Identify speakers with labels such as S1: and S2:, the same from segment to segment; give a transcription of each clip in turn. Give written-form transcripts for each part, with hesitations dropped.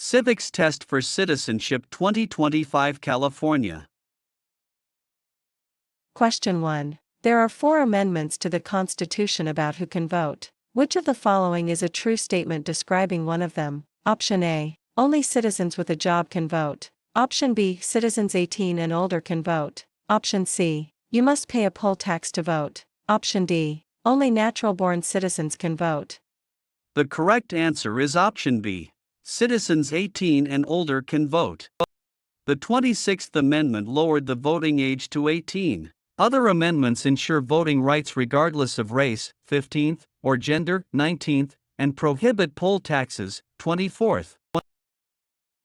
S1: Civics Test for Citizenship 2025 California.
S2: Question 1. There are 4 amendments to the Constitution about who can vote. Which of the following is a true statement describing one of them? Option A. Only citizens with a job can vote. Option B. Citizens 18 and older can vote. Option C. You must pay a poll tax to vote. Option D. Only natural-born citizens can vote.
S1: The correct answer is option B. Citizens 18 and older can vote. The 26th Amendment lowered the voting age to 18. Other amendments ensure voting rights regardless of race, 15th, or gender, 19th, and prohibit poll taxes, 24th.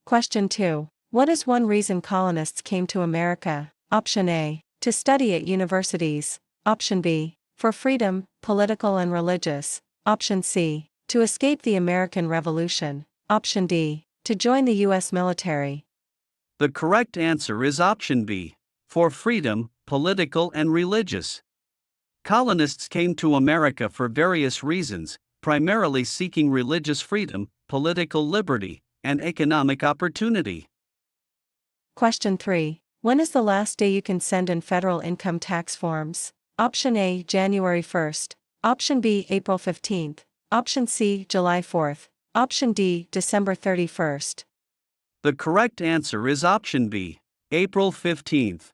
S2: Question 2. What is one reason colonists came to America? Option A. To study at universities. Option B. For freedom, political and religious. Option C. To escape the American Revolution. Option D. To join the U.S. military.
S1: The correct answer is option B. For freedom, political and religious. Colonists came to America for various reasons, primarily seeking religious freedom, political liberty, and economic opportunity.
S2: Question 3. When is the last day you can send in federal income tax forms? Option A. January 1st. Option B. April 15th. Option C. July 4th. Option D. December 31st.
S1: The correct answer is option B. April 15th.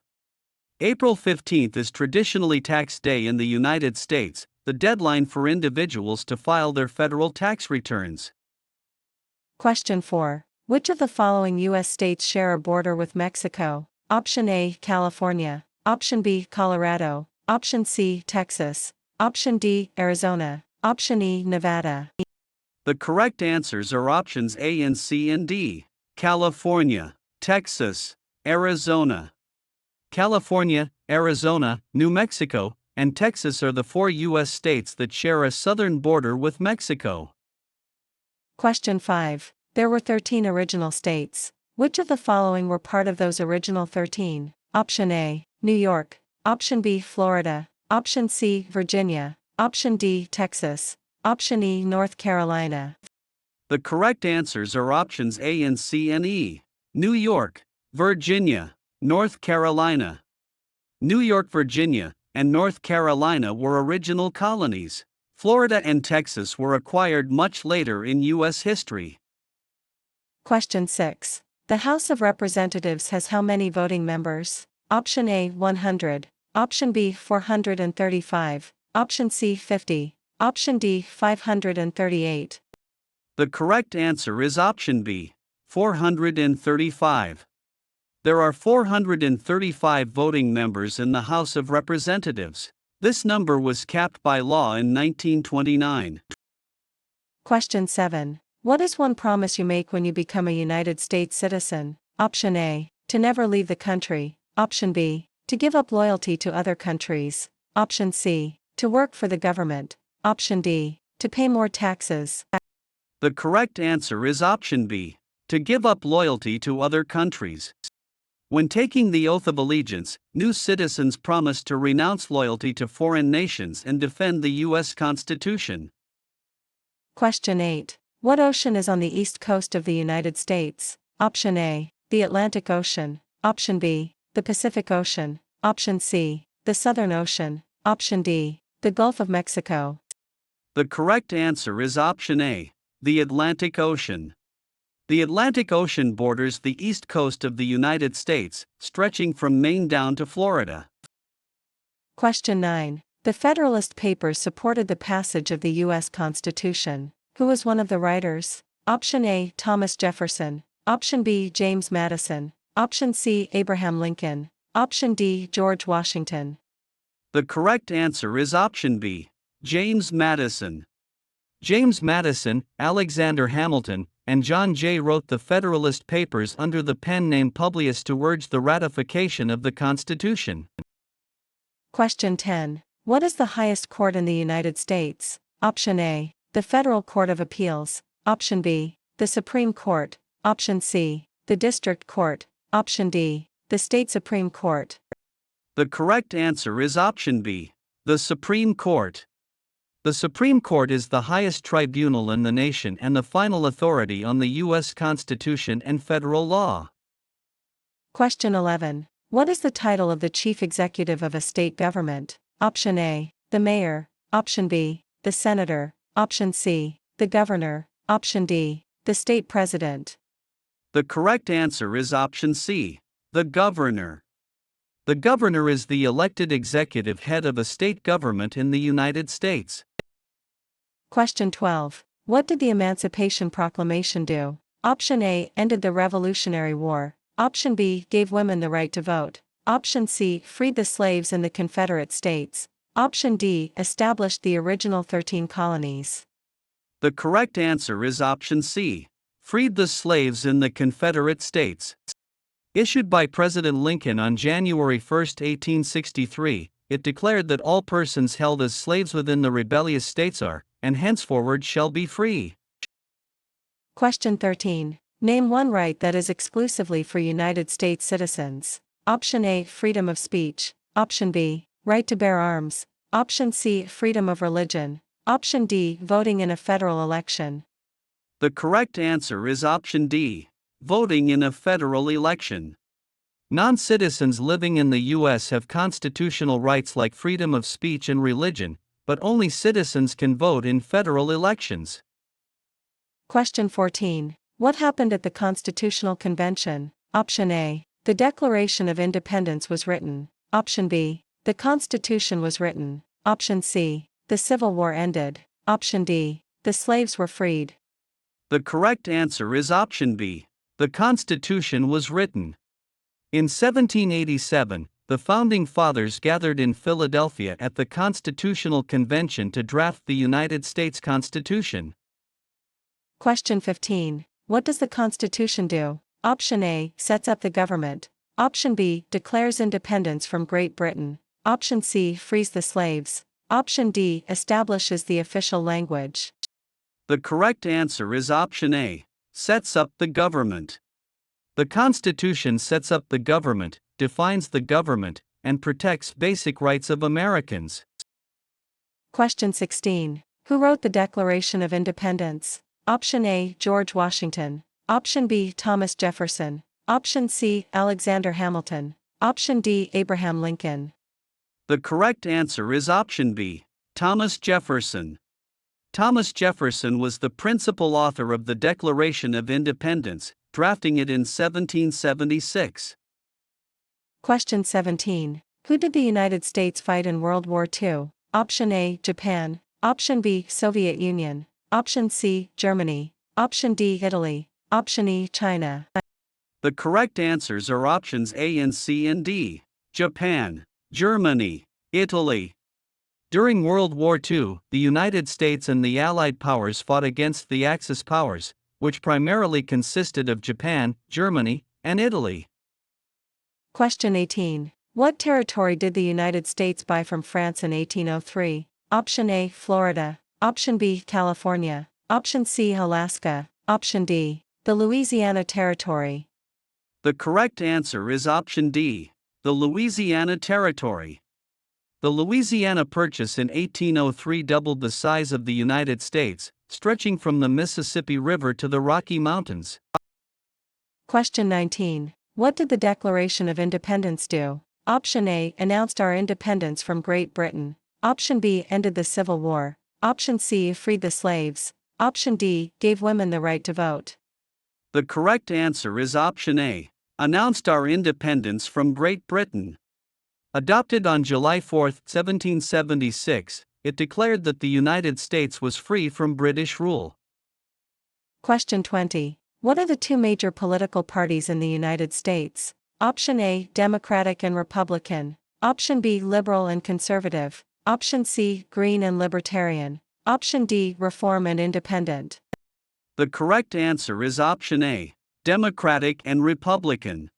S1: April 15th is traditionally tax day in the United States, the deadline for individuals to file their federal tax returns.
S2: Question 4. Which of the following U.S. states share a border with Mexico? Option A. California. Option B. Colorado. Option C. Texas. Option D. Arizona. Option E. Nevada.
S1: The correct answers are options A and C and D. California, Texas, Arizona. California, Arizona, New Mexico, and Texas are the 4 U.S. states that share a southern border with Mexico.
S2: Question 5. There were 13 original states. Which of the following were part of those original 13? Option A. New York. Option B. Florida. Option C. Virginia. Option D. Texas. Option E. North Carolina.
S1: The correct answers are options A and C and E. New York, Virginia, North Carolina. New York, Virginia, and North Carolina were original colonies. Florida and Texas were acquired much later in U.S. history.
S2: Question 6. The House of Representatives has how many voting members? Option A. 100. Option B. 435. Option C. 50. Option D. 538.
S1: The correct answer is option B. 435. There are 435 voting members in the House of Representatives. This number was capped by law in 1929.
S2: Question 7. What is one promise you make when you become a United States citizen? Option A. To never leave the country. Option B. To give up loyalty to other countries. Option C. To work for the government. Option D. To pay more taxes.
S1: The correct answer is option B. To give up loyalty to other countries. When taking the oath of allegiance, new citizens promise to renounce loyalty to foreign nations and defend the U.S. Constitution.
S2: Question 8. What ocean is on the east coast of the United States? Option A. The Atlantic Ocean. Option B. The Pacific Ocean. Option C. The Southern Ocean. Option D. The Gulf of Mexico.
S1: The correct answer is option A. The Atlantic Ocean. The Atlantic Ocean borders the east coast of the United States, stretching from Maine down to Florida.
S2: Question 9. The Federalist Papers supported the passage of the U.S. Constitution. Who was one of the writers? Option A. Thomas Jefferson. Option B. James Madison. Option C. Abraham Lincoln. Option D. George Washington.
S1: The correct answer is option B. James Madison. James Madison, Alexander Hamilton, and John Jay wrote the Federalist Papers under the pen name Publius to urge the ratification of the Constitution.
S2: Question 10. What is the highest court in the United States? Option A. The Federal Court of Appeals. Option B. The Supreme Court. Option C. The District Court. Option D. The State Supreme Court.
S1: The correct answer is option B. The Supreme Court. The Supreme Court is the highest tribunal in the nation and the final authority on the U.S. Constitution and federal law.
S2: Question 11. What is the title of the chief executive of a state government? Option A, the mayor. Option B, the senator. Option C, the governor. Option D, the state president.
S1: The correct answer is option C, the governor. The governor is the elected executive head of a state government in the United States.
S2: Question 12. What did the Emancipation Proclamation do? Option A, ended the Revolutionary War. Option B, gave women the right to vote. Option C, freed the slaves in the Confederate States. Option D, established the original 13 colonies.
S1: The correct answer is option C, freed the slaves in the Confederate States. Issued by President Lincoln on January 1, 1863, it declared that all persons held as slaves within the rebellious states are, and henceforward shall be free.
S2: Question 13. Name one right that is exclusively for United States citizens. Option A, freedom of speech. Option B, right to bear arms. Option C, freedom of religion. Option D, voting in a federal election.
S1: The correct answer is option D, voting in a federal election. Non-citizens living in the U.S. have constitutional rights like freedom of speech and religion, but only citizens can vote in federal elections.
S2: Question 14. What happened at the Constitutional Convention? Option A, the Declaration of Independence was written. Option B, the Constitution was written. Option C, the Civil War ended. Option D, the slaves were freed.
S1: The correct answer is option B, the Constitution was written. In 1787, the Founding Fathers gathered in Philadelphia at the Constitutional Convention to draft the United States Constitution.
S2: Question 15. What does the Constitution do? Option A, sets up the government. Option B, declares independence from Great Britain. Option C, frees the slaves. Option D, establishes the official language.
S1: The correct answer is option A, sets up the government. The Constitution sets up the government, defines the government, and protects basic rights of Americans.
S2: Question 16. Who wrote the Declaration of Independence? Option A, George Washington. Option B, Thomas Jefferson. Option C, Alexander Hamilton. Option D, Abraham Lincoln.
S1: The correct answer is option B, Thomas Jefferson. Thomas Jefferson was the principal author of the Declaration of Independence, drafting it in 1776.
S2: Question 17. Who did the United States fight in World War II? Option A, Japan. Option B, Soviet Union. Option C, Germany. Option D, Italy. Option E, China.
S1: The correct answers are options A and C and D, Japan, Germany, Italy. During World War II, the United States and the Allied powers fought against the Axis powers, which primarily consisted of Japan, Germany, and Italy.
S2: Question 18. What territory did the United States buy from France in 1803? Option A, Florida. Option B, California. Option C, Alaska. Option D, the Louisiana Territory.
S1: The correct answer is option D, the Louisiana Territory. The Louisiana Purchase in 1803 doubled the size of the United States, stretching from the Mississippi River to the Rocky Mountains.
S2: Question 19. What did the Declaration of Independence do? Option A, announced our independence from Great Britain. Option B, ended the Civil War. Option C, freed the slaves. Option D, gave women the right to vote.
S1: The correct answer is option A, announced our independence from Great Britain. Adopted on July 4, 1776, it declared that the United States was free from British rule.
S2: Question 20. What are the two major political parties in the United States? Option A, Democratic and Republican. Option B, Liberal and Conservative. Option C, Green and Libertarian. Option D, Reform and Independent.
S1: The correct answer is option A, Democratic and Republican.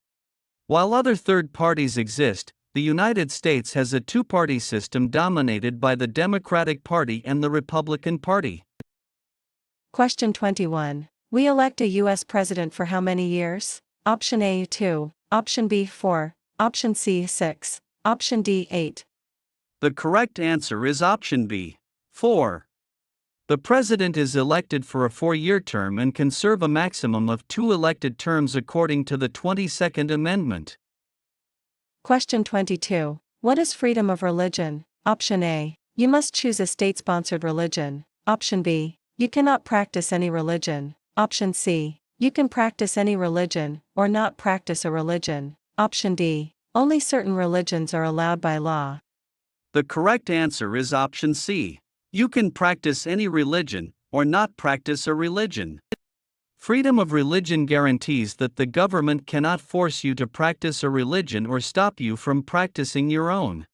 S1: While other third parties exist, the United States has a two-party system dominated by the Democratic Party and the Republican Party.
S2: Question 21. We elect a U.S. president for how many years? Option A, 2. Option B, 4. Option C, 6. Option D, 8.
S1: The correct answer is option B, 4. The president is elected for a 4-year term and can serve a maximum of 2 elected terms according to the 22nd Amendment.
S2: Question 22. What is freedom of religion? Option A. You must choose a state-sponsored religion. Option B. You cannot practice any religion. Option C. You can practice any religion, or not practice a religion. Option D. Only certain religions are allowed by law.
S1: The correct answer is option C. You can practice any religion, or not practice a religion. Freedom of religion guarantees that the government cannot force you to practice a religion or stop you from practicing your own.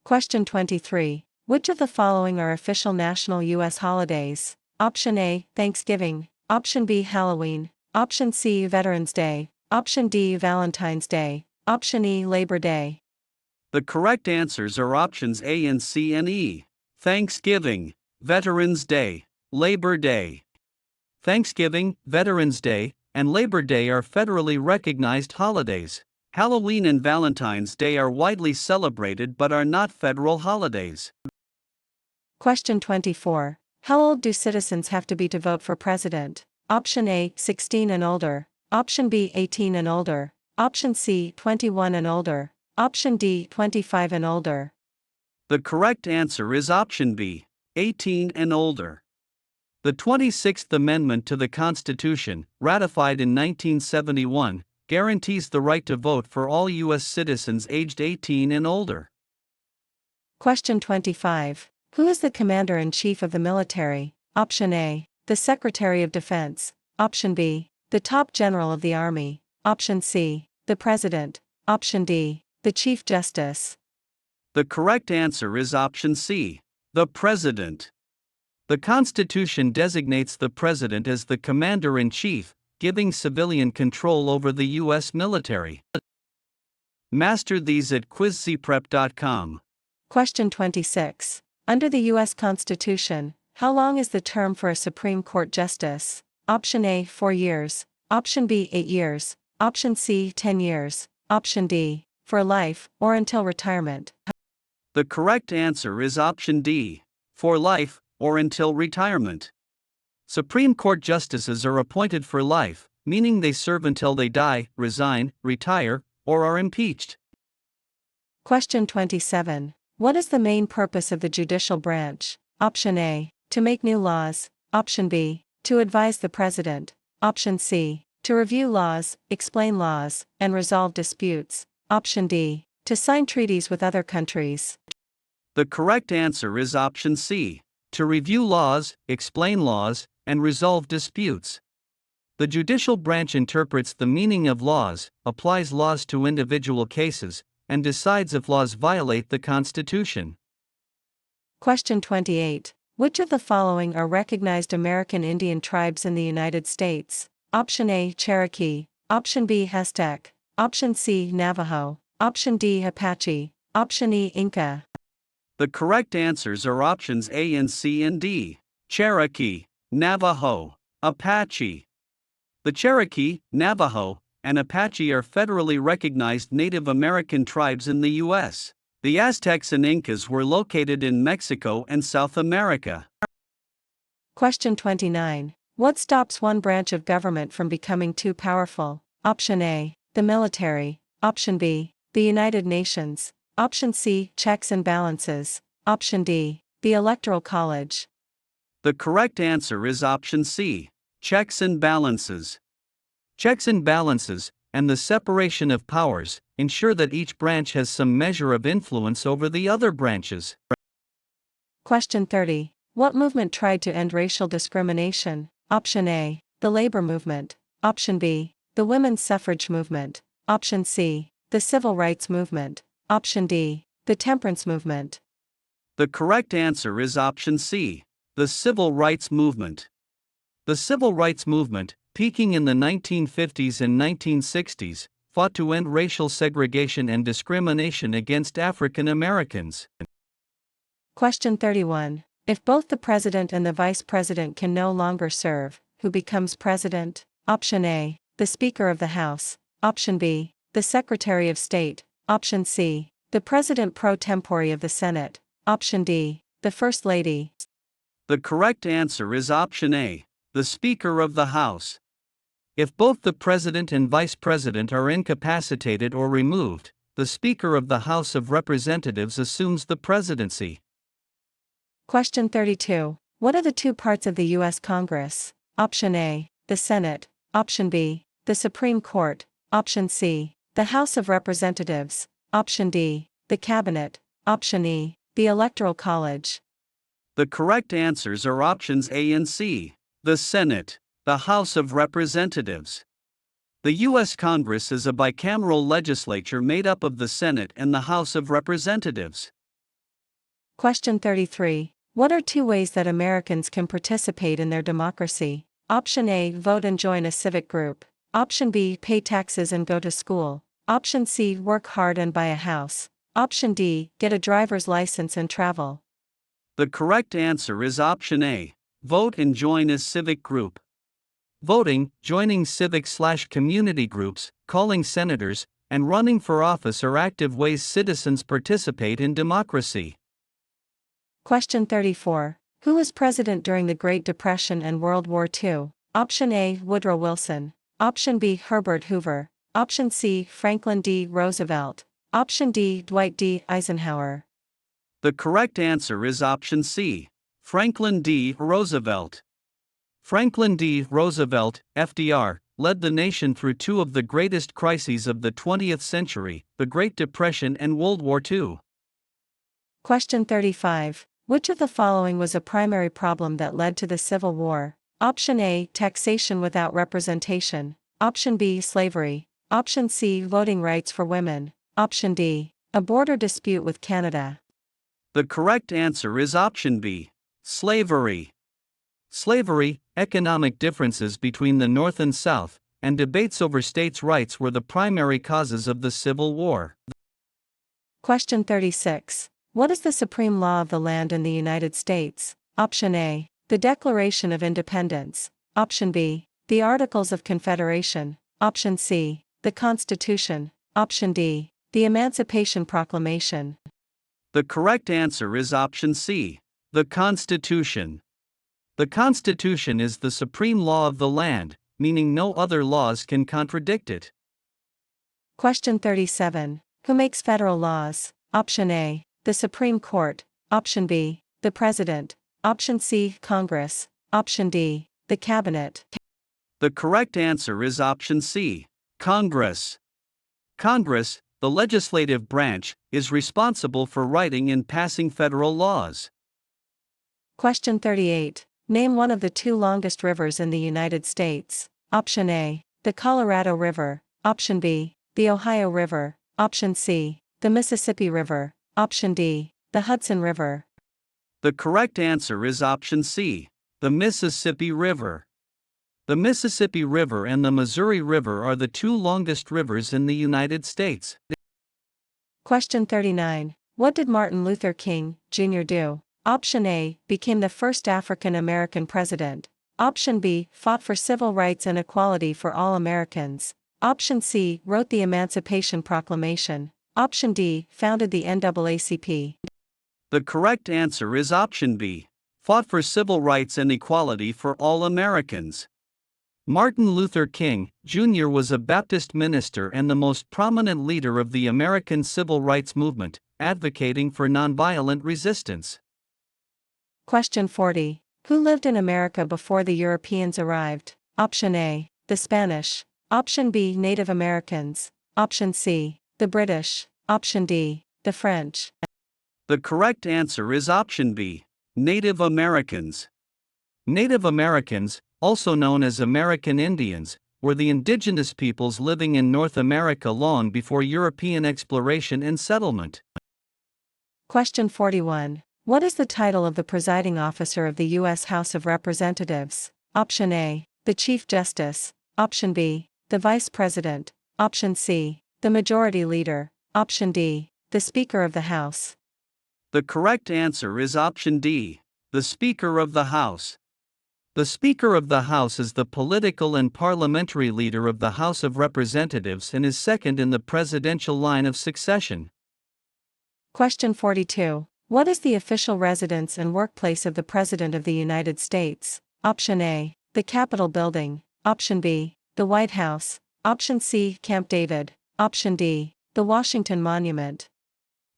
S2: Question 23. Which of the following are official national U.S. holidays? Option A. Thanksgiving. Option B. Halloween. Option C. Veterans Day. Option D. Valentine's Day. Option E. Labor Day.
S1: The correct answers are options A and C and E. Thanksgiving, Veterans Day, Labor Day. Thanksgiving, Veterans Day, and Labor Day are federally recognized holidays. Halloween and Valentine's Day are widely celebrated but are not federal holidays.
S2: Question 24. How old do citizens have to be to vote for president? Option A. 16 and older. Option B. 18 and older. Option C. 21 and older. Option D. 25 and older.
S1: The correct answer is option B, 18 and older. The 26th Amendment to the Constitution, ratified in 1971, guarantees the right to vote for all U.S. citizens aged 18 and older.
S2: Question 25. Who is the Commander-in-Chief of the military? Option A. The Secretary of Defense. Option B. The Top General of the Army. Option C. The President. Option D. The Chief Justice.
S1: The correct answer is option C, the President. The Constitution designates the President as the Commander-in-Chief, giving civilian control over the U.S. military. Master these at quizcprep.com.
S2: Question 26. Under the U.S. Constitution, how long is the term for a Supreme Court justice? Option A. 4 years. Option B. 8 years. Option C. 10 years. Option D. For life, or until retirement.
S1: The correct answer is option D, for life, or until retirement. Supreme Court justices are appointed for life, meaning they serve until they die, resign, retire, or are impeached.
S2: Question 27. What is the main purpose of the judicial branch? Option A. To make new laws. Option B. To advise the President. Option C. To review laws, explain laws, and resolve disputes. Option D. To sign treaties with other countries.
S1: The correct answer is option C, to review laws, explain laws, and resolve disputes. The judicial branch interprets the meaning of laws, applies laws to individual cases, and decides if laws violate the Constitution.
S2: Question 28. Which of the following are recognized American Indian tribes in the United States? Option A. Cherokee. Option B. Aztec. Option C. Navajo. Option D. Apache. Option E. Inca.
S1: The correct answers are options A and C and D. Cherokee, Navajo, Apache. The Cherokee, Navajo, and Apache are federally recognized Native American tribes in the U.S. The Aztecs and Incas were located in Mexico and South America.
S2: Question 29. What stops one branch of government from becoming too powerful? Option A. The military. Option B. The United Nations. Option C. Checks and balances. Option D. The Electoral College.
S1: The correct answer is option C, checks and balances. Checks and balances, and the separation of powers, ensure that each branch has some measure of influence over the other branches.
S2: Question 30. What movement tried to end racial discrimination? Option A. The labor movement. Option B. The women's suffrage movement. Option C. The civil rights movement. Option D. The temperance movement.
S1: The correct answer is option C, the civil rights movement. The civil rights movement, peaking in the 1950s and 1960s, fought to end racial segregation and discrimination against African Americans.
S2: Question 31. If both the president and the vice president can no longer serve, who becomes president? Option A. The Speaker of the House. Option B. The Secretary of State. Option C. The President pro tempore of the Senate. Option D. the First Lady.
S1: The correct answer is option A, the Speaker of the House. If both the President and Vice President are incapacitated or removed, the Speaker of the House of Representatives assumes the presidency.
S2: Question 32. What are the two parts of the U.S. Congress? Option A, the Senate. Option B, the Supreme Court. Option C, the House of Representatives. Option D, the Cabinet. Option E, the Electoral College.
S1: The correct answers are options A and C, the Senate, the House of Representatives. The U.S. Congress is a bicameral legislature made up of the Senate and the House of Representatives.
S2: Question 33. What are two ways that Americans can participate in their democracy? Option A, vote and join a civic group. Option B, pay taxes and go to school. Option C, work hard and buy a house. Option D, get a driver's license and travel.
S1: The correct answer is option A, vote and join a civic group. Voting, joining civic/community groups, calling senators, and running for office are active ways citizens participate in democracy.
S2: Question 34. Who was president during the Great Depression and World War II? Option A, Woodrow Wilson. Option B, Herbert Hoover. Option C, Franklin D. Roosevelt. Option D, Dwight D. Eisenhower.
S1: The correct answer is option C, Franklin D. Roosevelt. Franklin D. Roosevelt, FDR, led the nation through two of the greatest crises of the 20th century, the Great Depression and World War II.
S2: Question 35. Which of the following was a primary problem that led to the Civil War? Option A, taxation without representation. Option B, slavery. Option C, voting rights for women. Option D, a border dispute with Canada.
S1: The correct answer is option B, slavery. Slavery, economic differences between the North and South, and debates over states' rights were the primary causes of the Civil War.
S2: Question 36. What is the supreme law of the land in the United States? Option A, the Declaration of Independence. Option B, the Articles of Confederation. Option C, the Constitution. Option D, the Emancipation Proclamation.
S1: The correct answer is option C, the Constitution. The Constitution is the supreme law of the land, meaning no other laws can contradict it.
S2: Question 37. Who makes federal laws? Option A, the Supreme Court. Option B, the President. Option C, Congress. Option D, the Cabinet.
S1: The correct answer is option C, Congress. Congress, the legislative branch, is responsible for writing and passing federal laws.
S2: Question 38. Name one of the two longest rivers in the United States. Option A, the Colorado River. Option B, the Ohio River. Option C, the Mississippi River. Option D, the Hudson River.
S1: The correct answer is option C, the Mississippi River. The Mississippi River and the Missouri River are the two longest rivers in the United States.
S2: Question 39. What did Martin Luther King, Jr. do? Option A, became the first African American president. Option B, fought for civil rights and equality for all Americans. Option C, wrote the Emancipation Proclamation. Option D, founded the NAACP.
S1: The correct answer is option B, fought for civil rights and equality for all Americans. Martin Luther King, Jr. was a Baptist minister and the most prominent leader of the American civil rights movement, advocating for nonviolent resistance.
S2: Question 40. Who lived in America before the Europeans arrived? Option A, the Spanish. Option B, Native Americans. Option C, the British. Option D, the French.
S1: The correct answer is option B, Native Americans. Native Americans, also known as American Indians, were the indigenous peoples living in North America long before European exploration and settlement.
S2: Question 41. What is the title of the presiding officer of the U.S. House of Representatives? Option A, the Chief Justice. Option B, the Vice President. Option C, the Majority Leader. Option D, the Speaker of the House.
S1: The correct answer is option D, the Speaker of the House. The Speaker of the House is the political and parliamentary leader of the House of Representatives and is second in the presidential line of succession.
S2: Question 42. What is the official residence and workplace of the President of the United States? Option A, the Capitol Building. Option B, the White House. Option C, Camp David. Option D, the Washington Monument.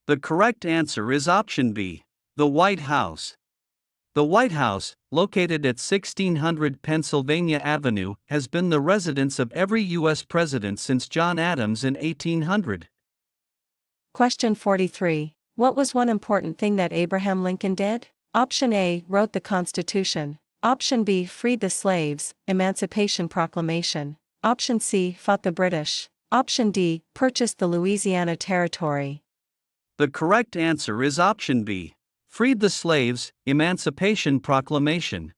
S1: The correct answer is option B, the White House. The White House, located at 1600 Pennsylvania Avenue, has been the residence of every U.S. president since John Adams in 1800.
S2: Question 43. What was one important thing that Abraham Lincoln did? Option A, wrote the Constitution. Option B, freed the slaves, Emancipation Proclamation. Option C, fought the British. Option D, purchased the Louisiana Territory.
S1: The correct answer is option B, freed the slaves, Emancipation Proclamation.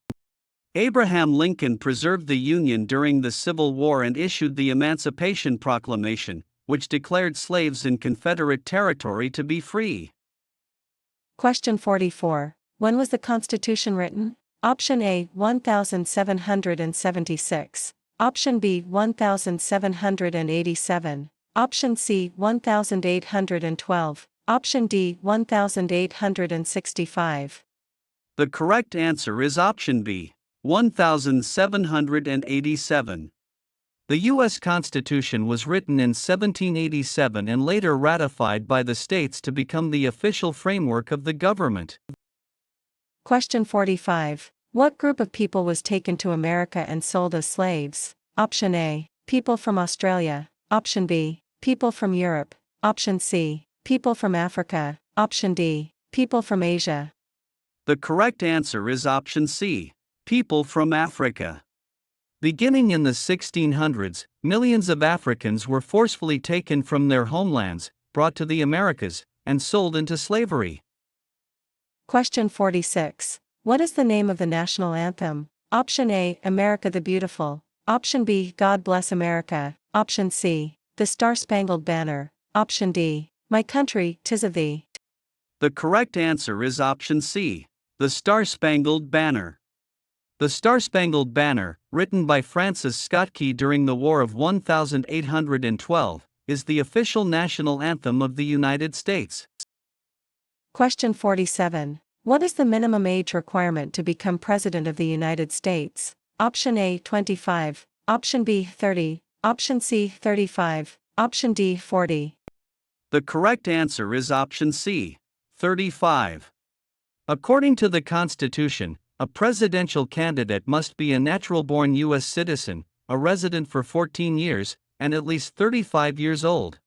S1: Abraham Lincoln preserved the Union during the Civil War and issued the Emancipation Proclamation, which declared slaves in Confederate territory to be free.
S2: Question 44. When was the Constitution written? Option A, 1776. Option B, 1787. Option C, 1812. Option D, 1865.
S1: The correct answer is option B, 1787. The U.S. Constitution was written in 1787 and later ratified by the states to become the official framework of the government.
S2: Question 45. What group of people was taken to America and sold as slaves? Option A, people from Australia. Option B, people from Europe. Option C, people from Africa. Option D, people from Asia.
S1: The correct answer is option C, people from Africa. Beginning in the 1600s, millions of Africans were forcefully taken from their homelands, brought to the Americas, and sold into slavery.
S2: Question 46. What is the name of the national anthem? Option A, America the Beautiful. Option B, God Bless America. Option C, The Star-Spangled Banner. Option D, My Country, 'Tis of Thee.
S1: The correct answer is option C, The Star-Spangled Banner. The Star-Spangled Banner, written by Francis Scott Key during the War of 1812, is the official national anthem of the United States.
S2: Question 47. What is the minimum age requirement to become President of the United States? Option A, 25. Option B, 30. Option C, 35. Option D, 40.
S1: The correct answer is option C, 35. According to the Constitution, a presidential candidate must be a natural-born U.S. citizen, a resident for 14 years, and at least 35 years old.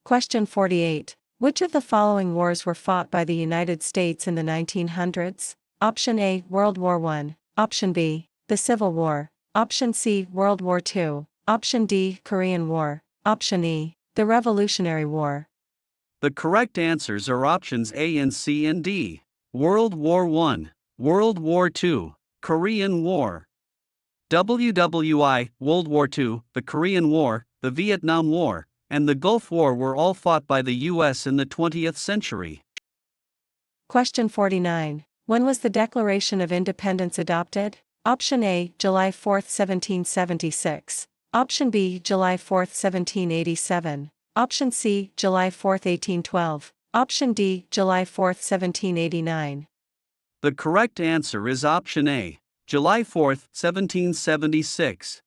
S2: Question 48. Which of the following wars were fought by the United States in the 1900s? Option A, World War I. Option B, the Civil War. Option C, World War II. Option D, Korean War. Option E, the Revolutionary War.
S1: The correct answers are options A and C and D. World War I, World War II, Korean War. WWI, World War II, the Korean War, the Vietnam War, and the Gulf War were all fought by the U.S. in the 20th century.
S2: Question 49. When was the Declaration of Independence adopted? Option A, July 4, 1776. Option B, July 4, 1787. Option C, July 4, 1812. Option D, July 4, 1789.
S1: The correct answer is option A, July 4, 1776.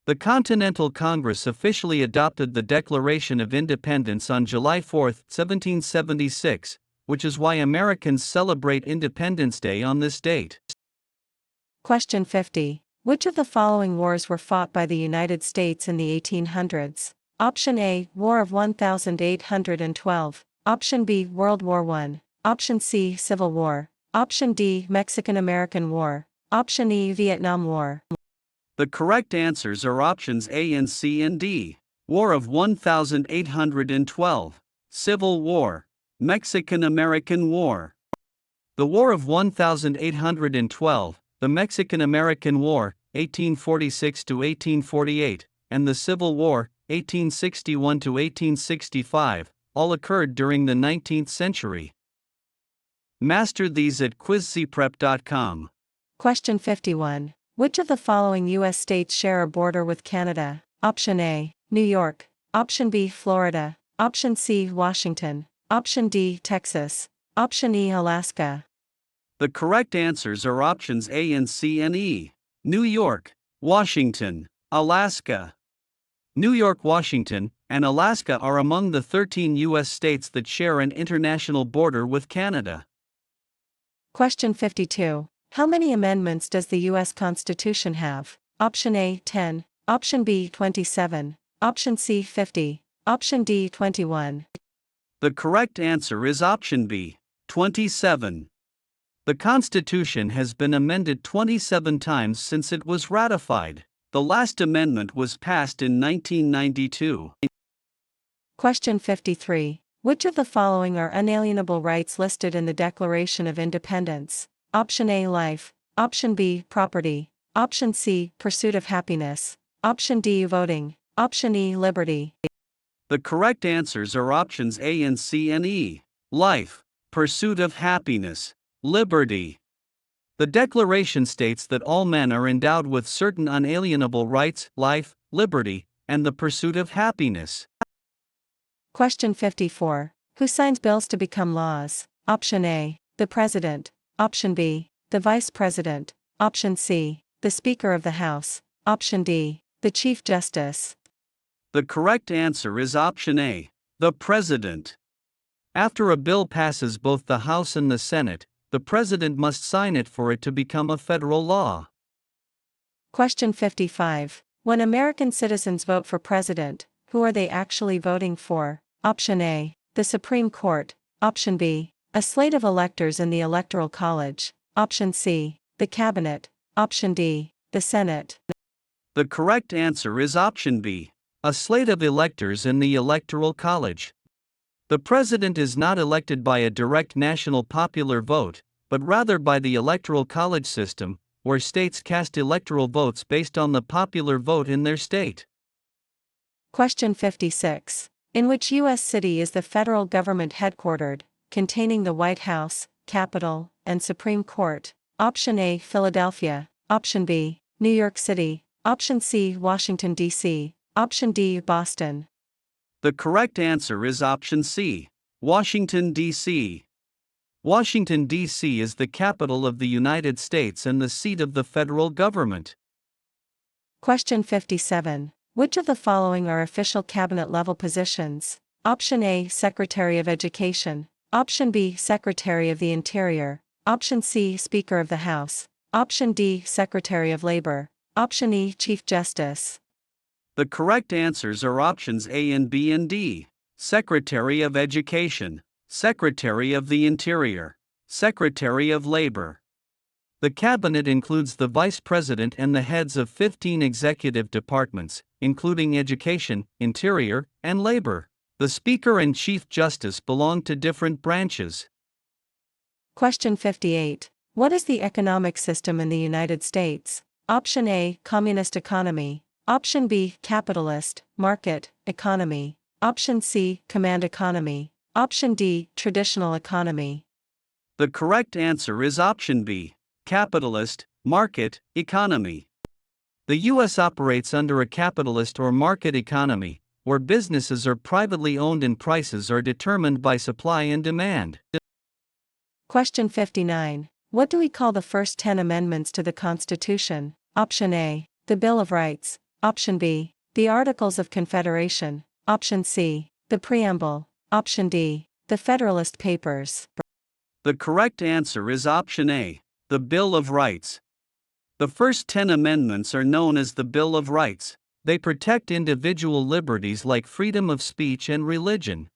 S1: The Continental Congress officially adopted the Declaration of Independence on July 4, 1776, which is why Americans celebrate Independence Day on this date.
S2: Question 50. Which of the following wars were fought by the United States in the 1800s? Option A, War of 1812. Option B, World War I. Option C, Civil War. Option D, Mexican-American War. Option E, Vietnam War.
S1: The correct answers are options A and C and D. War of 1812, Civil War, Mexican-American War. The War of 1812, the Mexican-American War, 1846 to 1848, and the Civil War, 1861 to 1865, all occurred during the 19th century. Master these at quizcprep.com.
S2: Question 51. Which of the following U.S. states share a border with Canada? Option A, New York. Option B, Florida. Option C, Washington. Option D, Texas. Option E, Alaska.
S1: The correct answers are options A and C and E. New York, Washington, Alaska. New York, Washington, and Alaska are among the 13 U.S. states that share an international border with Canada.
S2: Question 52. How many amendments does the U.S. Constitution have? Option A, 10. Option B, 27. Option C, 50. Option D, 21.
S1: The correct answer is option B, 27. The Constitution has been amended 27 times since it was ratified. The last amendment was passed in 1992.
S2: Question 53. Which of the following are unalienable rights listed in the Declaration of Independence? Option A, life. Option B, property. Option C, pursuit of happiness. Option D, voting. Option E, liberty.
S1: The correct answers are options A and C and E. Life, pursuit of happiness, liberty. The Declaration states that all men are endowed with certain unalienable rights, life, liberty, and the pursuit of happiness.
S2: Question 54. Who signs bills to become laws? Option A, the President. Option B, the Vice President. Option C, the Speaker of the House. Option D, the Chief Justice.
S1: The correct answer is option A, the President. After a bill passes both the House and the Senate, the President must sign it for it to become a federal law.
S2: Question 55. When American citizens vote for president, who are they actually voting for? Option A, the Supreme Court. Option B, a slate of electors in the Electoral College. Option C, the Cabinet. Option D, the Senate.
S1: The correct answer is option B, a slate of electors in the Electoral College. The President is not elected by a direct national popular vote, but rather by the Electoral College system, where states cast electoral votes based on the popular vote in their state.
S2: Question 56. In which U.S. city is the federal government headquartered, containing the White House, Capitol, and Supreme Court? Option A, Philadelphia. Option B, New York City. Option C, Washington, D.C. Option D, Boston.
S1: The correct answer is option C, Washington, D.C. Washington, D.C. is the capital of the United States and the seat of the federal government.
S2: Question 57. Which of the following are official cabinet-level positions? Option A, Secretary of Education. Option B, Secretary of the Interior. Option C, Speaker of the House. Option D, Secretary of Labor. Option E, Chief Justice.
S1: The correct answers are options A and B and D. Secretary of Education, Secretary of the Interior, Secretary of Labor. The Cabinet includes the Vice President and the heads of 15 executive departments, including Education, Interior, and Labor. The Speaker and Chief Justice belong to different branches.
S2: Question 58. What is the economic system in the United States? Option A, Communist economy. Option B, Capitalist, market, economy. Option C, Command economy. Option D, Traditional economy.
S1: The correct answer is option B, Capitalist, market, economy. The U.S. operates under a capitalist or market economy, where businesses are privately owned and prices are determined by supply and demand.
S2: Question 59. What do we call the first 10 amendments to the Constitution? Option A, the Bill of Rights. Option B, the Articles of Confederation. Option C, the Preamble. Option D, the Federalist Papers.
S1: The correct answer is option A, the Bill of Rights. The first 10 amendments are known as the Bill of Rights. They protect individual liberties like freedom of speech and religion.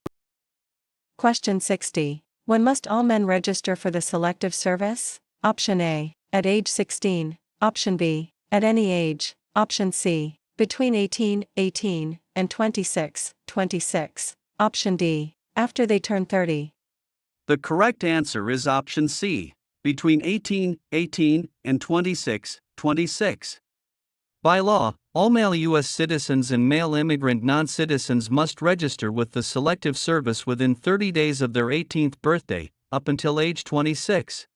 S2: Question 60. When must all men register for the Selective Service? Option A, at age 16. Option B, at any age. Option C, between 18 and 26. Option D, after they turn 30.
S1: The correct answer is option C, between 18 and 26. By law, all male U.S. citizens and male immigrant non-citizens must register with the Selective Service within 30 days of their 18th birthday, up until age 26.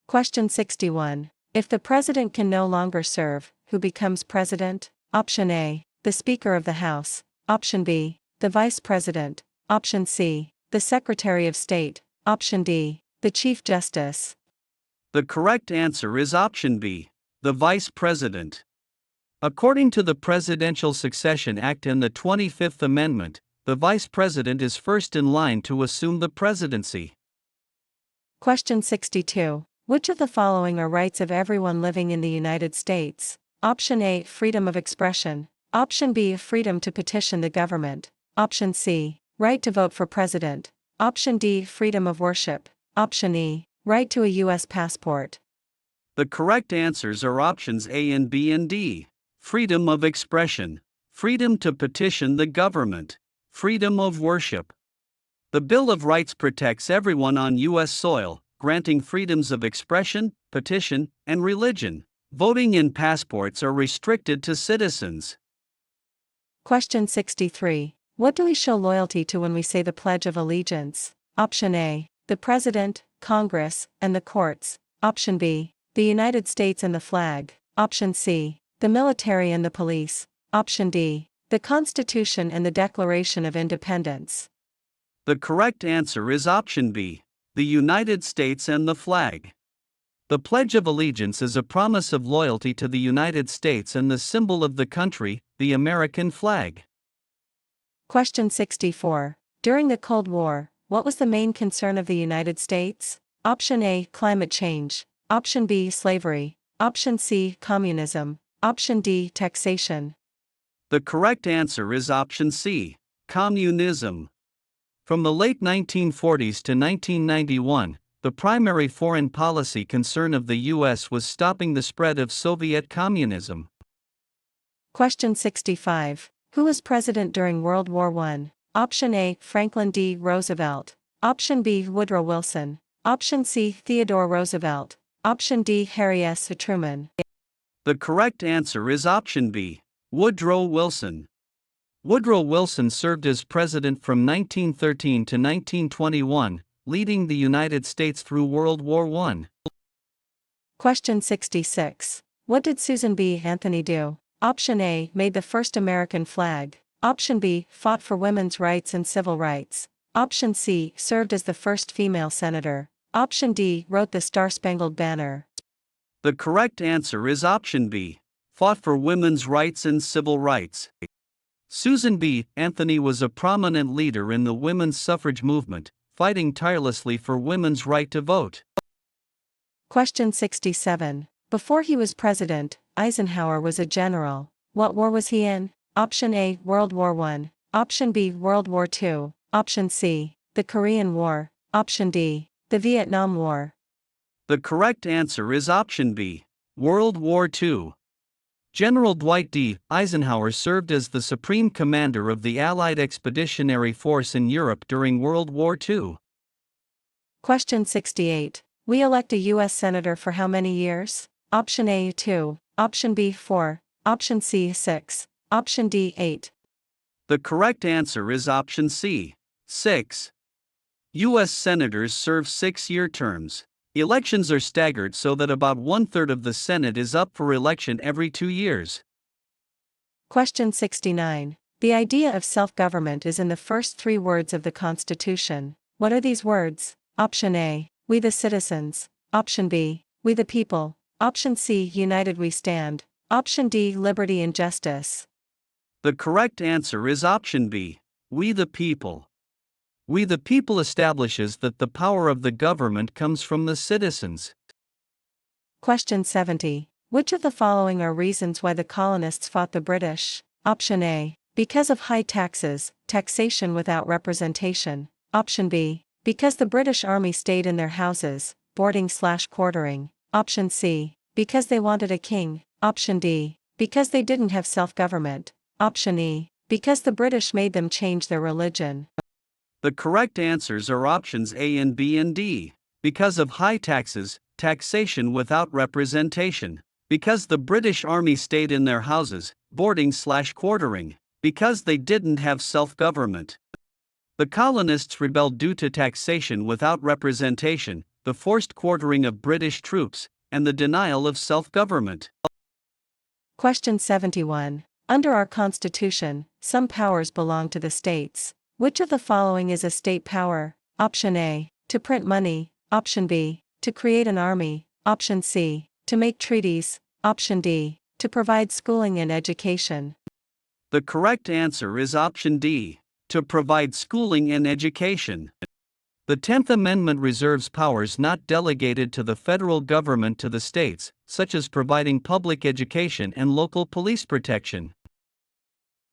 S2: Question 61. If the president can no longer serve, who becomes president? Option A, the Speaker of the House. Option B, the Vice President. Option C, the Secretary of State. Option D, the Chief Justice.
S1: The correct answer is option B, the Vice President. According to the Presidential Succession Act and the 25th Amendment, the Vice President is first in line to assume the presidency.
S2: Question 62. Which of the following are rights of everyone living in the United States? Option A, freedom of expression. Option B, freedom to petition the government. Option C, right to vote for president. Option D, freedom of worship. Option E, right to a U.S. passport.
S1: The correct answers are options A and B and D. Freedom of expression, freedom to petition the government, freedom of worship. The Bill of Rights protects everyone on U.S. soil, granting freedoms of expression, petition, and religion. Voting and passports are restricted to citizens.
S2: Question 63. What do we show loyalty to when we say the Pledge of Allegiance? Option A, the President, Congress, and the courts. Option B, the United States and the flag. Option C, the military and the police. Option D, the Constitution and the Declaration of Independence.
S1: The correct answer is option B, the United States and the flag. The Pledge of Allegiance is a promise of loyalty to the United States and the symbol of the country, the American flag.
S2: Question 64. During the Cold War, what was the main concern of the United States? Option A, climate change. Option B, slavery. Option C, communism. Option D, taxation.
S1: The correct answer is option C, communism. From the late 1940s to 1991, the primary foreign policy concern of the U.S. was stopping the spread of Soviet communism.
S2: Question 65. Who was president during World War I? Option A, Franklin D. Roosevelt. Option B, Woodrow Wilson. Option C, Theodore Roosevelt. Option D, Harry S. Truman.
S1: The correct answer is option B, Woodrow Wilson. Woodrow Wilson served as president from 1913 to 1921, leading the United States through World War I.
S2: Question 66. What did Susan B. Anthony do? Option A, made the first American flag. Option B, fought for women's rights and civil rights. Option C, served as the first female senator. Option D, wrote the Star-Spangled Banner.
S1: The correct answer is option B, fought for women's rights and civil rights. Susan B. Anthony was a prominent leader in the women's suffrage movement, fighting tirelessly for women's right to vote.
S2: Question 67. Before he was president, Eisenhower was a general. What war was he in? Option A, World War I. Option B, World War II. Option C, the Korean War. Option D, the Vietnam War.
S1: The correct answer is option B, World War II. General Dwight D. Eisenhower served as the supreme commander of the Allied Expeditionary Force in Europe during World War II.
S2: Question 68. We elect a U.S. Senator for how many years? Option A, 2. Option B, 4. Option C, 6. Option D, 8.
S1: The correct answer is option C, 6. U.S. Senators serve 6-year terms. Elections are staggered so that about 1/3 of the Senate is up for election every 2 years.
S2: Question 69. The idea of self-government is in the first 3 words of the Constitution. What are these words? Option A, we the citizens. Option B, we the people. Option C, united we stand. Option D, liberty and justice.
S1: The correct answer is option B, we the people. We the people establishes that the power of the government comes from the citizens.
S2: Question 70. Which of the following are reasons why the colonists fought the British? Option A, because of high taxes, taxation without representation. Option B, because the British Army stayed in their houses, boarding/quartering. Option C, because they wanted a king. Option D, because they didn't have self-government. Option E, because the British made them change their religion.
S1: The correct answers are options A and B and D. Because of high taxes, taxation without representation. Because the British Army stayed in their houses, boarding/quartering. Because they didn't have self-government. The colonists rebelled due to taxation without representation, the forced quartering of British troops, and the denial of self-government.
S2: Question 71. Under our Constitution, some powers belong to the states. Which of the following is a state power? Option A, to print money, option B, to create an army, option C, to make treaties, option D, to provide schooling and education.
S1: The correct answer is option D, to provide schooling and education. The 10th Amendment reserves powers not delegated to the federal government to the states, such as providing public education and local police protection.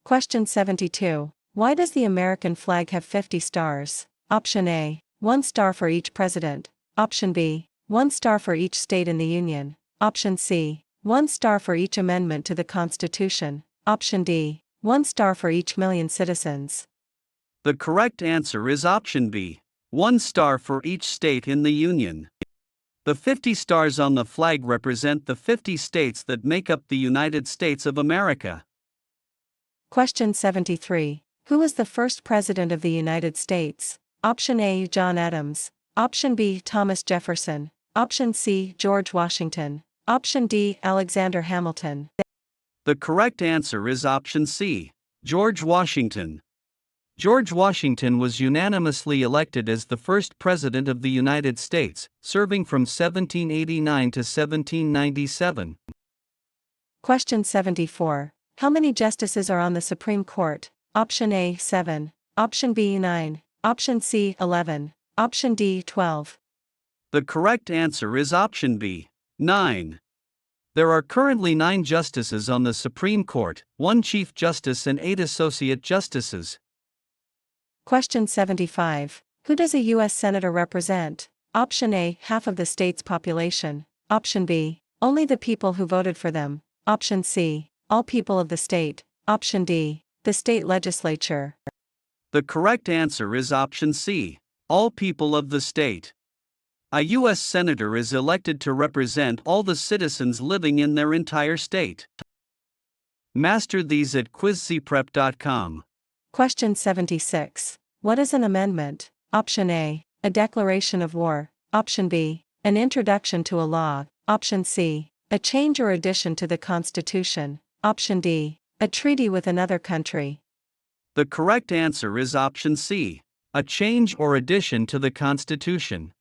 S2: Question 72. Why does the American flag have 50 stars? Option A, 1 star for each president. Option B, 1 star for each state in the Union. Option C, 1 star for each amendment to the Constitution. Option D, 1 star for each million citizens.
S1: The correct answer is option B, 1 star for each state in the Union. The 50 stars on the flag represent the 50 states that make up the United States of America.
S2: Question 73. Who was the first president of the United States? Option A, John Adams. Option B, Thomas Jefferson. Option C, George Washington. Option D, Alexander Hamilton.
S1: The correct answer is option C, George Washington. George Washington was unanimously elected as the first president of the United States, serving from 1789 to 1797.
S2: Question 74. How many justices are on the Supreme Court? Option A, 7. Option B, 9. Option C, 11. Option D, 12.
S1: The correct answer is option B, 9. There are currently 9 justices on the Supreme Court, 1 Chief Justice and 8 Associate Justices.
S2: Question 75. Who does a U.S. Senator represent? Option A, half of the state's population. Option B, only the people who voted for them. Option C, all people of the state. Option D, the state legislature.
S1: The correct answer is option C, all people of the state. A U.S. Senator is elected to represent all the citizens living in their entire state. Master these at quizcprep.com.
S2: Question 76. What is an amendment? Option A, a declaration of war. Option B, an introduction to a law. Option C, a change or addition to the Constitution. Option D, a treaty with another country.
S1: The correct answer is option C, a change or addition to the Constitution.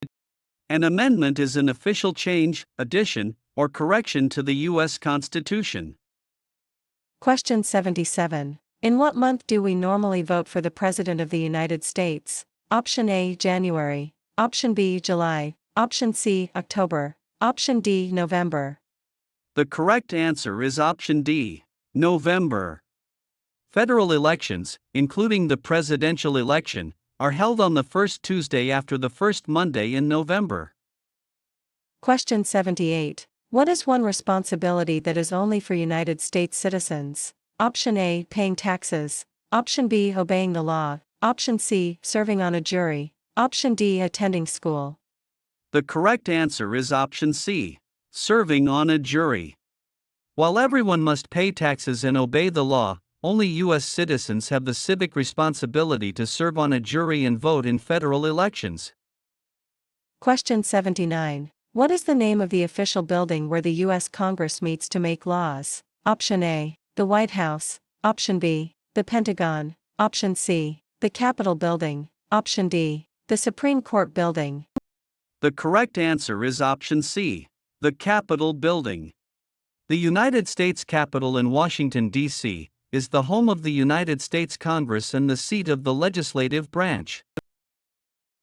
S1: An amendment is an official change, addition, or correction to the U.S. Constitution.
S2: Question 77. In what month do we normally vote for the President of the United States? Option A, January. Option B, July. Option C, October. Option D, November.
S1: The correct answer is option D, November. Federal elections, including the presidential election, are held on the first Tuesday after the first Monday in November.
S2: Question 78. What is one responsibility that is only for United States citizens? Option A, paying taxes. Option B, obeying the law. Option C, serving on a jury. Option D, attending school.
S1: The correct answer is option C, serving on a jury. While everyone must pay taxes and obey the law, only U.S. citizens have the civic responsibility to serve on a jury and vote in federal elections.
S2: Question 79. What is the name of the official building where the U.S. Congress meets to make laws? Option A, the White House. Option B, the Pentagon. Option C, the Capitol Building. Option D, the Supreme Court Building.
S1: The correct answer is option C, the Capitol Building. The United States Capitol in Washington, D.C., is the home of the United States Congress and the seat of the legislative branch.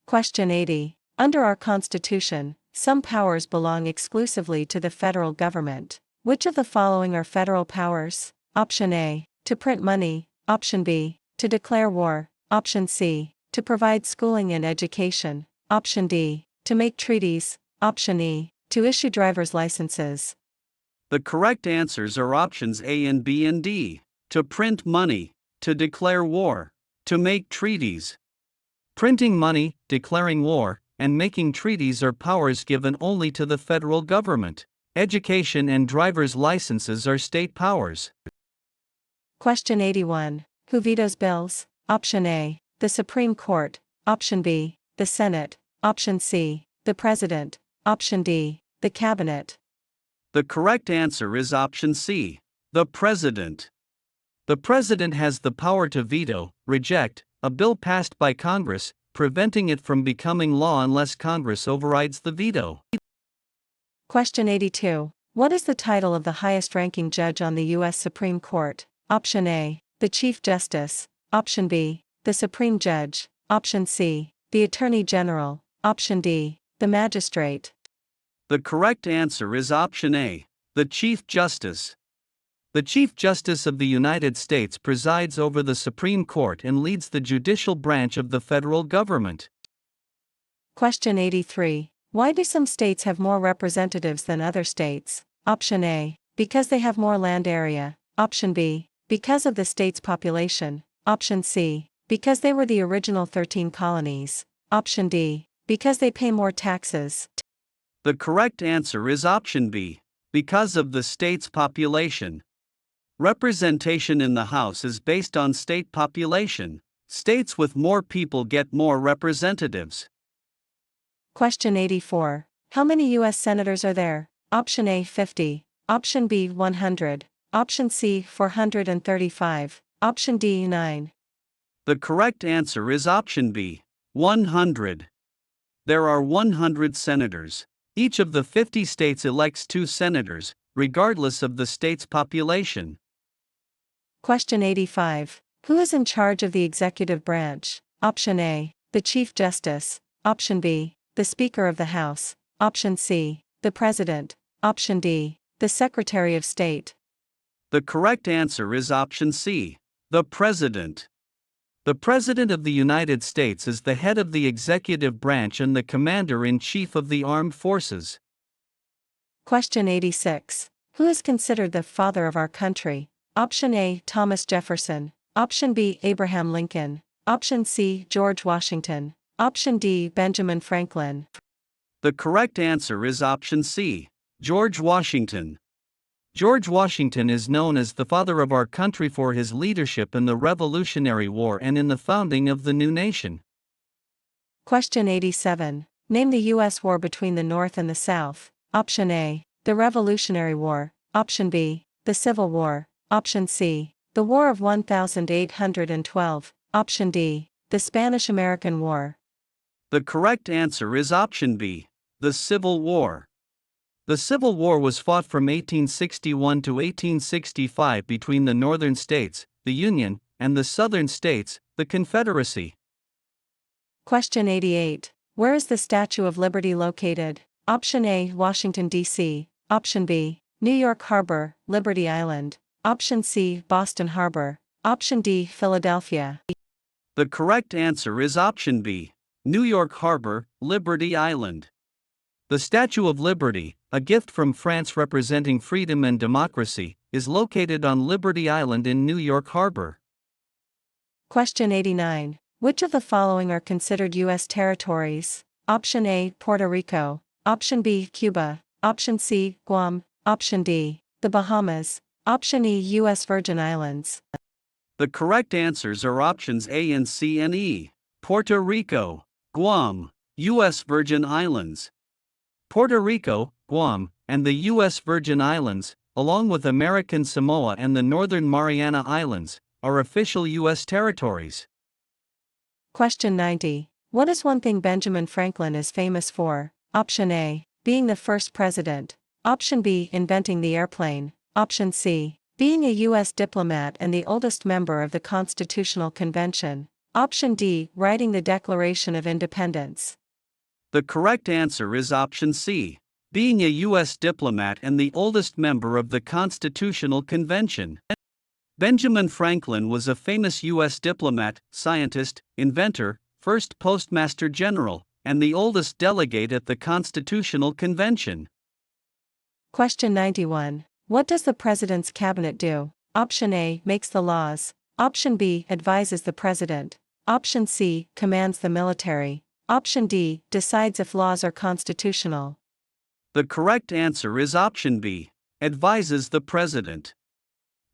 S2: Question 80. Under our Constitution, some powers belong exclusively to the federal government. Which of the following are federal powers? Option A, to print money. Option B, to declare war. Option C, to provide schooling and education. Option D, to make treaties. Option E, to issue driver's licenses.
S1: The correct answers are options A and B and D. To print money, to declare war, to make treaties. Printing money, declaring war, and making treaties are powers given only to the federal government. Education and driver's licenses are state powers.
S2: Question 81. Who vetoes bills? Option A, the Supreme Court. Option B, the Senate. Option C, the President. Option D, the Cabinet.
S1: The correct answer is option C, the President. The President has the power to veto, reject, a bill passed by Congress, preventing it from becoming law unless Congress overrides the veto.
S2: Question 82. What is the title of the highest-ranking judge on the U.S. Supreme Court? Option A, the Chief Justice. Option B, the Supreme Judge. Option C, the Attorney General. Option D, the Magistrate.
S1: The correct answer is option A, the Chief Justice. The Chief Justice of the United States presides over the Supreme Court and leads the judicial branch of the federal government.
S2: Question 83. Why do some states have more representatives than other states? Option A, because they have more land area. Option B, because of the state's population. Option C, because they were the original 13 colonies. Option D, because they pay more taxes.
S1: The correct answer is option B, because of the state's population. Representation in the House is based on state population. States with more people get more representatives.
S2: Question 84. How many U.S. senators are there? Option A, 50. Option B, 100. Option C, 435. Option D, 9.
S1: The correct answer is option B, 100. There are 100 senators. Each of the 50 states elects 2 senators, regardless of the state's population.
S2: Question 85. Who is in charge of the executive branch? Option A, the Chief Justice. Option B, the Speaker of the House. Option C, the President. Option D, the Secretary of State.
S1: The correct answer is option C, the President. The President of the United States is the head of the executive branch and the Commander-in-Chief of the Armed Forces.
S2: Question 86. Who is considered the father of our country? Option A, Thomas Jefferson. Option B, Abraham Lincoln. Option C, George Washington. Option D, Benjamin Franklin.
S1: The correct answer is option C, George Washington. George Washington is known as the father of our country for his leadership in the Revolutionary War and in the founding of the new nation.
S2: Question 87. Name the U.S. war between the North and the South. Option A, the Revolutionary War. Option B, the Civil War. Option C, the War of 1812. Option D, the Spanish-American War.
S1: The correct answer is option B, the Civil War. The Civil War was fought from 1861 to 1865 between the northern states, the Union, and the southern states, the Confederacy.
S2: Question 88. Where is the Statue of Liberty located? Option A, Washington, D.C. Option B, New York Harbor, Liberty Island. Option C, Boston Harbor. Option D, Philadelphia.
S1: The correct answer is option B, New York Harbor, Liberty Island. The Statue of Liberty, a gift from France representing freedom and democracy, is located on Liberty Island in New York Harbor.
S2: Question 89. Which of the following are considered U.S. territories? Option A, Puerto Rico. Option B, Cuba. Option C, Guam. Option D, the Bahamas. Option E, U.S. Virgin Islands.
S1: The correct answers are options A and C and E. Puerto Rico, Guam, U.S. Virgin Islands. Puerto Rico, Guam, and the U.S. Virgin Islands, along with American Samoa and the Northern Mariana Islands, are official U.S. territories.
S2: Question 90. What is one thing Benjamin Franklin is famous for? Option A, being the first president. Option B, inventing the airplane. Option C, being a U.S. diplomat and the oldest member of the Constitutional Convention. Option D, writing the Declaration of Independence.
S1: The correct answer is option C, being a U.S. diplomat and the oldest member of the Constitutional Convention. Benjamin Franklin was a famous U.S. diplomat, scientist, inventor, first Postmaster General, and the oldest delegate at the Constitutional Convention.
S2: Question 91. What does the President's Cabinet do? Option A, makes the laws. Option B, advises the President. Option C, commands the military. Option D, decides if laws are constitutional.
S1: The correct answer is option B, advises the President.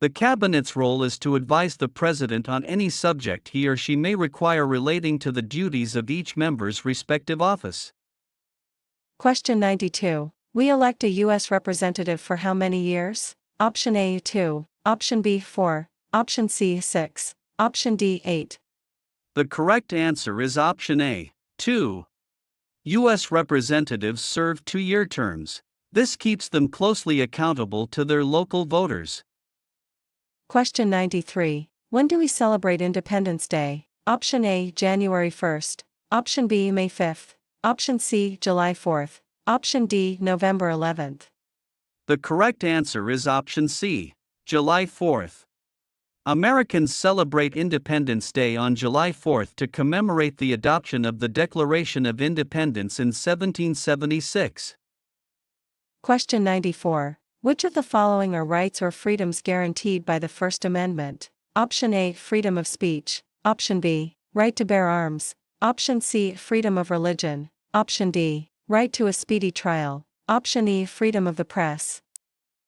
S1: The Cabinet's role is to advise the President on any subject he or she may require relating to the duties of each member's respective office.
S2: Question 92. We elect a U.S. representative for how many years? Option A, 2. Option B, 4. Option C, 6. Option D, 8.
S1: The correct answer is option A. 2. U.S. representatives serve 2-year terms. This keeps them closely accountable to their local voters.
S2: Question 93. When do we celebrate Independence Day? Option A, January 1st. Option B, May 5th. Option C, July 4th. Option D, November 11th.
S1: The correct answer is option C, July 4th. Americans celebrate Independence Day on July 4th to commemorate the adoption of the Declaration of Independence in 1776.
S2: Question 94. Which of the following are rights or freedoms guaranteed by the First Amendment? Option A, freedom of speech. Option B, right to bear arms. Option C, freedom of religion. Option D, right to a speedy trial. Option E, freedom of the press.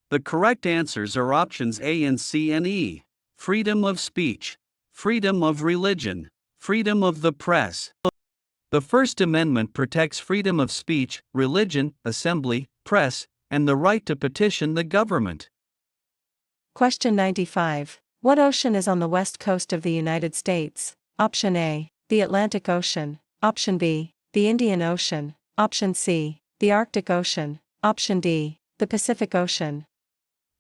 S1: The correct answers are options A and C and E. Freedom of speech, freedom of religion, freedom of the press. The First Amendment protects freedom of speech, religion, assembly, press, and the right to petition the government.
S2: Question 95. What ocean is on the west coast of the United States? Option A, the Atlantic Ocean. Option B, the Indian Ocean. Option C, the Arctic Ocean. Option D, the Pacific Ocean.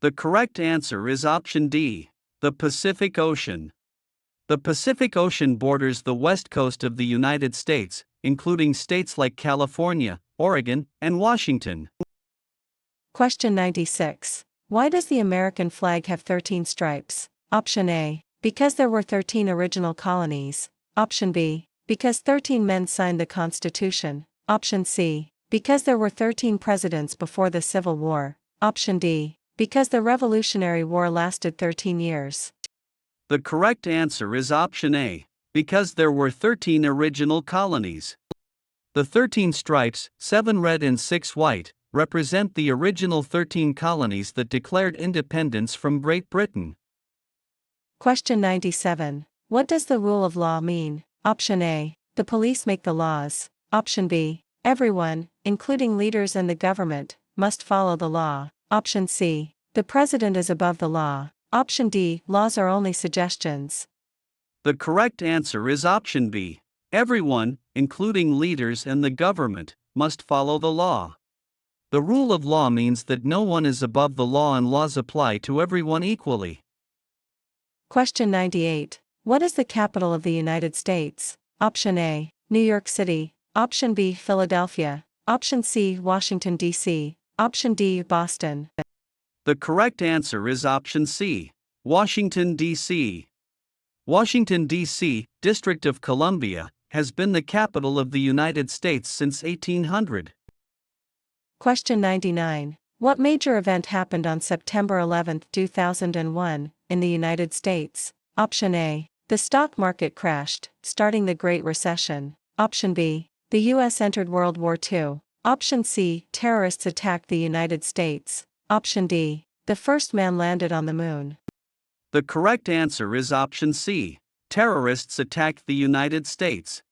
S1: The correct answer is option D, the Pacific Ocean. The Pacific Ocean borders the west coast of the United States, including states like California, Oregon, and Washington.
S2: Question 96. Why does the American flag have 13 stripes? Option A, because there were 13 original colonies. Option B, because 13 men signed the Constitution. Option C, because there were 13 presidents before the Civil War. Option D, because the Revolutionary War lasted 13 years.
S1: The correct answer is option A, because there were 13 original colonies. The 13 stripes, 7 red and 6 white, represent the original 13 colonies that declared independence from Great Britain.
S2: Question 97. What does the rule of law mean? Option A, the police make the laws. Option B, everyone, including leaders and the government, must follow the law. Option C, the president is above the law. Option D, laws are only suggestions.
S1: The correct answer is option B. Everyone, including leaders and the government, must follow the law. The rule of law means that no one is above the law and laws apply to everyone equally.
S2: Question 98. What is the capital of the United States? Option A, New York City. Option B, Philadelphia. Option C, Washington, D.C. Option D, Boston.
S1: The correct answer is option C, Washington, D.C. Washington, D.C., District of Columbia, has been the capital of the United States since 1800.
S2: Question 99. What major event happened on September 11, 2001, in the United States? Option A, the stock market crashed, starting the Great Recession. Option B, the U.S. entered World War II. Option C, terrorists attacked the United States. Option D, the first man landed on the moon.
S1: The correct answer is option C, terrorists attacked the United States.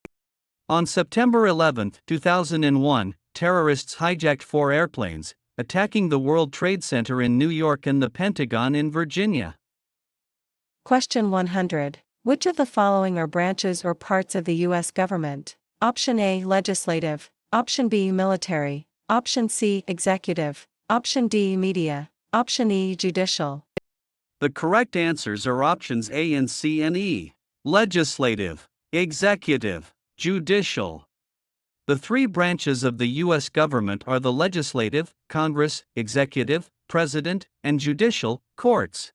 S1: On September 11, 2001, terrorists hijacked 4 airplanes, attacking the World Trade Center in New York and the Pentagon in Virginia.
S2: Question 100. Which of the following are branches or parts of the U.S. government? Option A, legislative. Option B, military. Option C, executive. Option D, media. Option E, judicial.
S1: The correct answers are options A and C and E. Legislative, executive, judicial. The 3 branches of the U.S. government are the legislative, Congress, executive, president, and judicial, courts.